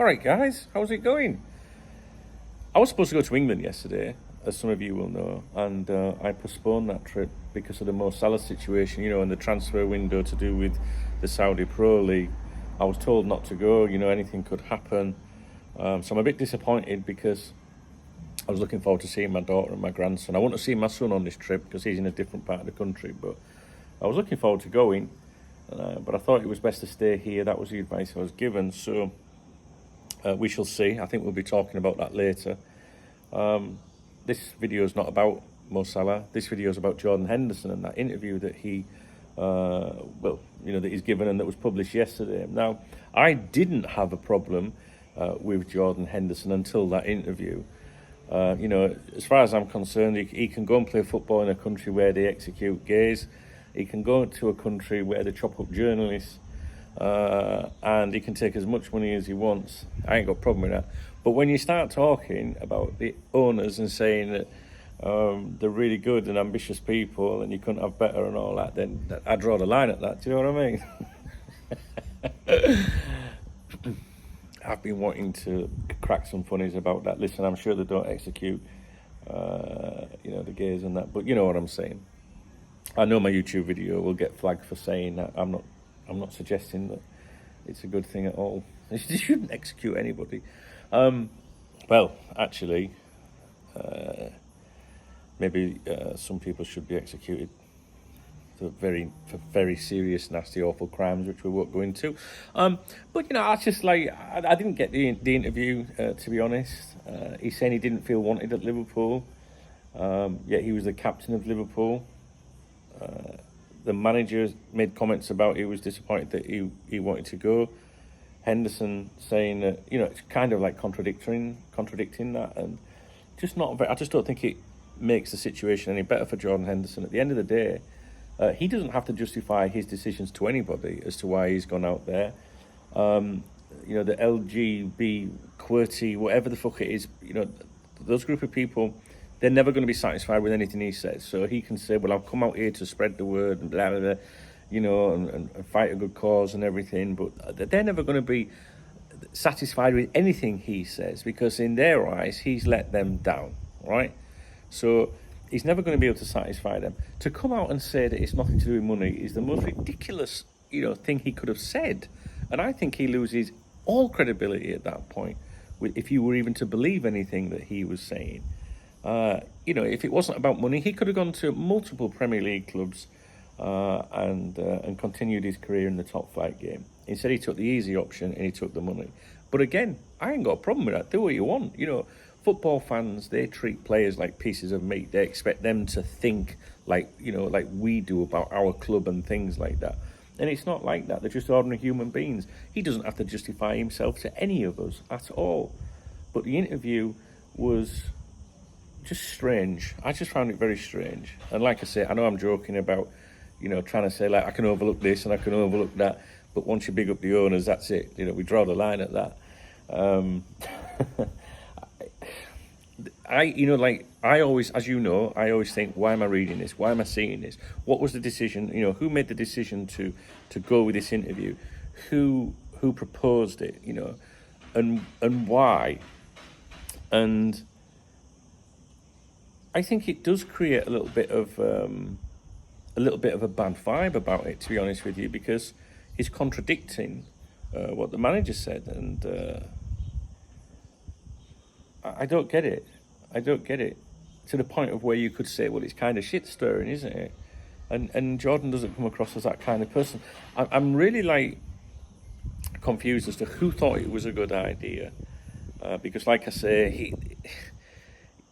Alright guys, how's it going? I was supposed to go to England yesterday, as some of you will know, and I postponed that trip because of the Mo Salah situation, and the transfer window to do with the Saudi Pro League. I was told not to go, anything could happen. So I'm a bit disappointed because I was looking forward to seeing my daughter and my grandson. I want to see my son on this trip because he's in a different part of the country, but I was looking forward to going, but I thought it was best to stay here. That was the advice I was given, so we shall see. I think we'll be talking about that later. This video is not about Mo Salah. This video is about Jordan Henderson and that interview that he, that he's given and that was published yesterday. Now, I didn't have a problem with Jordan Henderson until that interview. As far as I'm concerned, he can go and play football in a country where they execute gays. He can go to a country where they chop up journalists, and he can take as much money as he wants. I ain't got a problem with that. But when you start talking about the owners and saying that they're really good and ambitious people and you couldn't have better and all that, then I draw the line at that. Do you know what I mean? I've been wanting to crack some funnies about that. Listen, I'm sure they don't execute, the gays and that, but you know what I'm saying. I know my YouTube video will get flagged for saying that. I'm not suggesting that it's a good thing at all. They shouldn't execute anybody. Well, actually, maybe some people should be executed for very serious, nasty, awful crimes, which we won't go into. But I just I didn't get the interview, to be honest. He's saying he didn't feel wanted at Liverpool, yet he was the captain of Liverpool. The manager made comments about he was disappointed that he wanted to go. Henderson saying that, it's kind of like contradicting that, and I just don't think it makes the situation any better for Jordan Henderson. At the end of the day, he doesn't have to justify his decisions to anybody as to why he's gone out there. The LGB, QWERTY, whatever the fuck it is, those group of people, they're never going to be satisfied with anything he says. So he can say, well, I've come out here to spread the word and blah, blah, blah, and fight a good cause and everything. But they're never going to be satisfied with anything he says because in their eyes, he's let them down, right? So he's never going to be able to satisfy them. To come out and say that it's nothing to do with money is the most ridiculous, thing he could have said. And I think he loses all credibility at that point if you were even to believe anything that he was saying. If it wasn't about money, he could have gone to multiple Premier League clubs and continued his career in the top flight game. Instead, he took the easy option and he took the money. But again, I ain't got a problem with that. Do what you want. Football fans, they treat players like pieces of meat. They expect them to think like we do about our club and things like that. And it's not like that. They're just ordinary human beings. He doesn't have to justify himself to any of us at all. But the interview was just strange. I just found it very strange. And like I say, I know I'm joking about, trying to say I can overlook this and I can overlook that. But once you big up the owners, that's it. We draw the line at that. I always think, why am I reading this? Why am I seeing this? What was the decision? Who made the decision to go with this interview? Who proposed it? And why? And I think it does create a little bit of a bad vibe about it, to be honest with you, because he's contradicting what the manager said, and I don't get it. I don't get it to the point of where you could say, well, it's kind of shit stirring, isn't it? And Jordan doesn't come across as that kind of person. I'm really confused as to who thought it was a good idea, because like I say,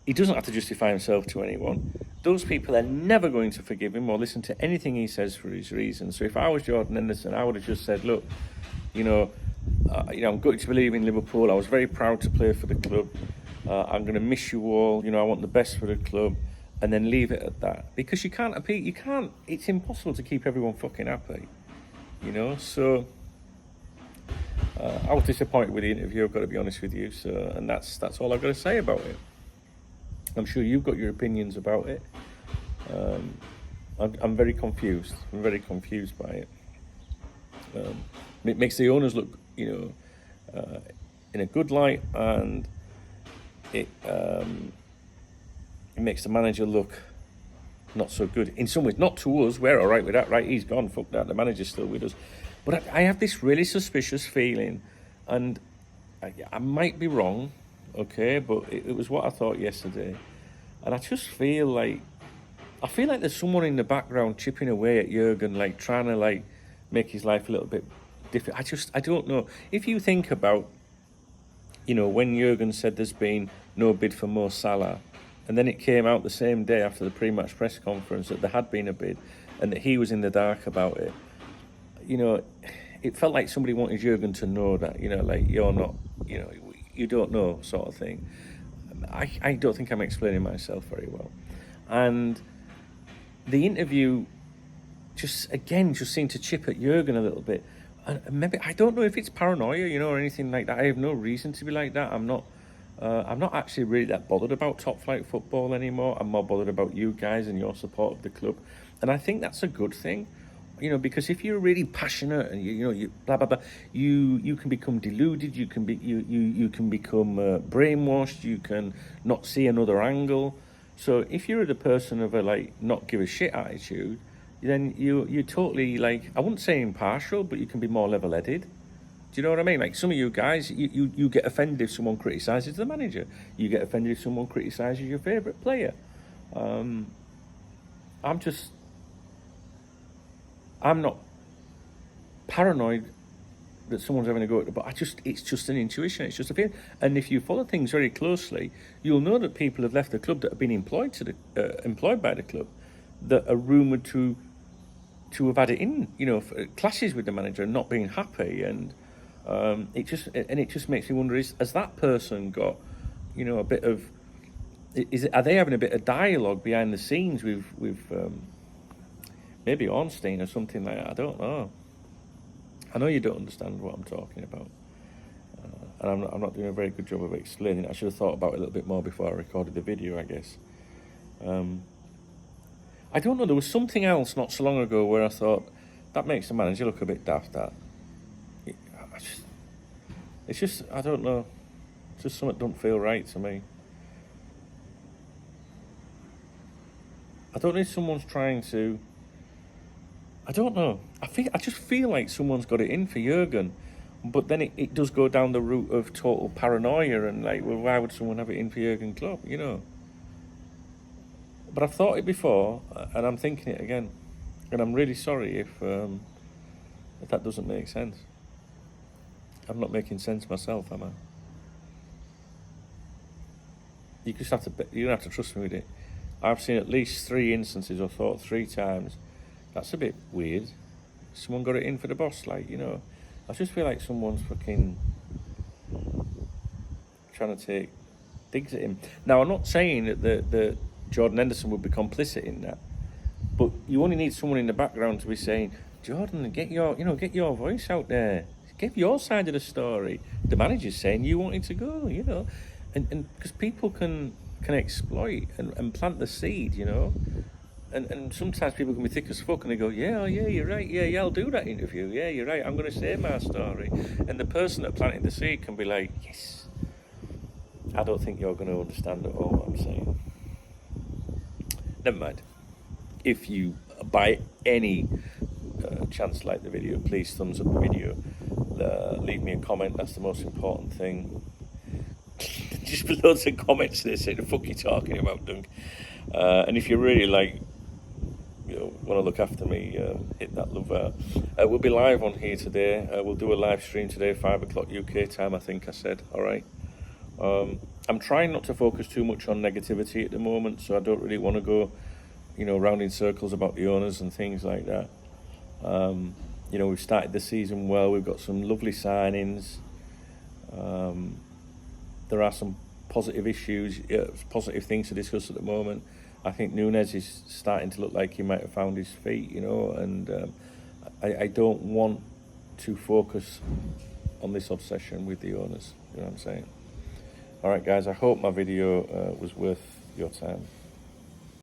he doesn't have to justify himself to anyone. Those people are never going to forgive him or listen to anything he says for his reasons. So if I was Jordan Henderson, I would have just said, look, I'm good to believe in Liverpool. I was very proud to play for the club. I'm going to miss you all. I want the best for the club, and then leave it at that. Because you can't. It's impossible to keep everyone fucking happy. So I was disappointed with the interview. I've got to be honest with you. So, and that's all I've got to say about it. I'm sure you've got your opinions about it. I'm very confused. I'm very confused by it. It makes the owners look, in a good light, and it makes the manager look not so good. In some ways, not to us, we're all right with that, right? He's gone, fuck that, the manager's still with us. But I have this really suspicious feeling, and I might be wrong, okay, but it was what I thought yesterday. And I just feel like, there's someone in the background chipping away at Jurgen, like trying to like make his life a little bit different. I don't know. If you think about, you know, when Jurgen said there's been no bid for Mo Salah, and then it came out the same day after the pre-match press conference that there had been a bid and that he was in the dark about it, you know, it felt like somebody wanted Jurgen to know that, you know, like, you're not, you know, you don't know, sort of thing. I don't think I'm explaining myself very well. And the interview just seemed to chip at Jurgen a little bit. And maybe, I don't know if it's paranoia, you know, or anything like that. I have no reason to be like that. I'm not actually really that bothered about top flight football anymore. I'm more bothered about you guys and your support of the club. And I think that's a good thing, you know, because if you're really passionate and you blah blah blah, you can become deluded. You can become brainwashed. You can not see another angle. So if you're the person of a like not give a shit attitude, then you're totally like, I wouldn't say impartial, but you can be more level-headed. Do you know what I mean? Like some of you guys, you get offended if someone criticises the manager. You get offended if someone criticises your favourite player. I'm not paranoid that someone's having a go at it, but it's just an intuition, it's just a feeling. And if you follow things very closely, you'll know that people have left the club that have been employed by the club that are rumoured to have had it in, you know, clashes with the manager and not being happy, and it just makes me wonder: has that person got, you know, a bit of? Are they having a bit of dialogue behind the scenes with maybe Ornstein or something like that? I don't know. I know you don't understand what I'm talking about, and I'm not doing a very good job of explaining it. I should have thought about it a little bit more before I recorded the video, I guess. I don't know, there was something else not so long ago where I thought, that makes the manager look a bit daft, that. It's just, I don't know, it's just something that don't feel right to me. I don't know if someone's trying to, I don't know, I just feel like someone's got it in for Jurgen, but then it does go down the route of total paranoia and like, well, why would someone have it in for Jurgen Klopp, you know? But I've thought it before, and I'm thinking it again. And I'm really sorry if that doesn't make sense. I'm not making sense myself, am I? You just have to. You don't have to trust me with it. I've seen at least 3 instances, or thought 3 times. That's a bit weird. Someone got it in for the boss, like, you know. I just feel like someone's fucking trying to take digs at him. Now, I'm not saying that the Jordan Henderson would be complicit in that, but you only need someone in the background to be saying, Jordan, get your voice out there, give your side of the story. The manager's saying you wanted to go, you know, and because people can exploit and plant the seed, you know, and sometimes people can be thick as fuck and they go, yeah, you're right, yeah, I'll do that interview, yeah, you're right, I'm going to say my story, and the person that planted the seed can be like, yes, I don't think you're going to understand at all what I'm saying. Never mind. If you, by any chance, like the video, please thumbs up the video. Leave me a comment. That's the most important thing. Just loads of comments there saying, the fuck you talking about, Dunk? And if you really like, you know, want to look after me, hit that love out. We'll be live on here today. We'll do a live stream today, 5 o'clock UK time, I think I said. All right. I'm trying not to focus too much on negativity at the moment, so I don't really want to go, you know, round in circles about the owners and things like that. You know, we've started the season well. We've got some lovely signings. There are some positive issues, positive things to discuss at the moment. I think Núñez is starting to look like he might have found his feet, you know, and I don't want to focus on this obsession with the owners, you know what I'm saying? All right, guys, I hope my video was worth your time.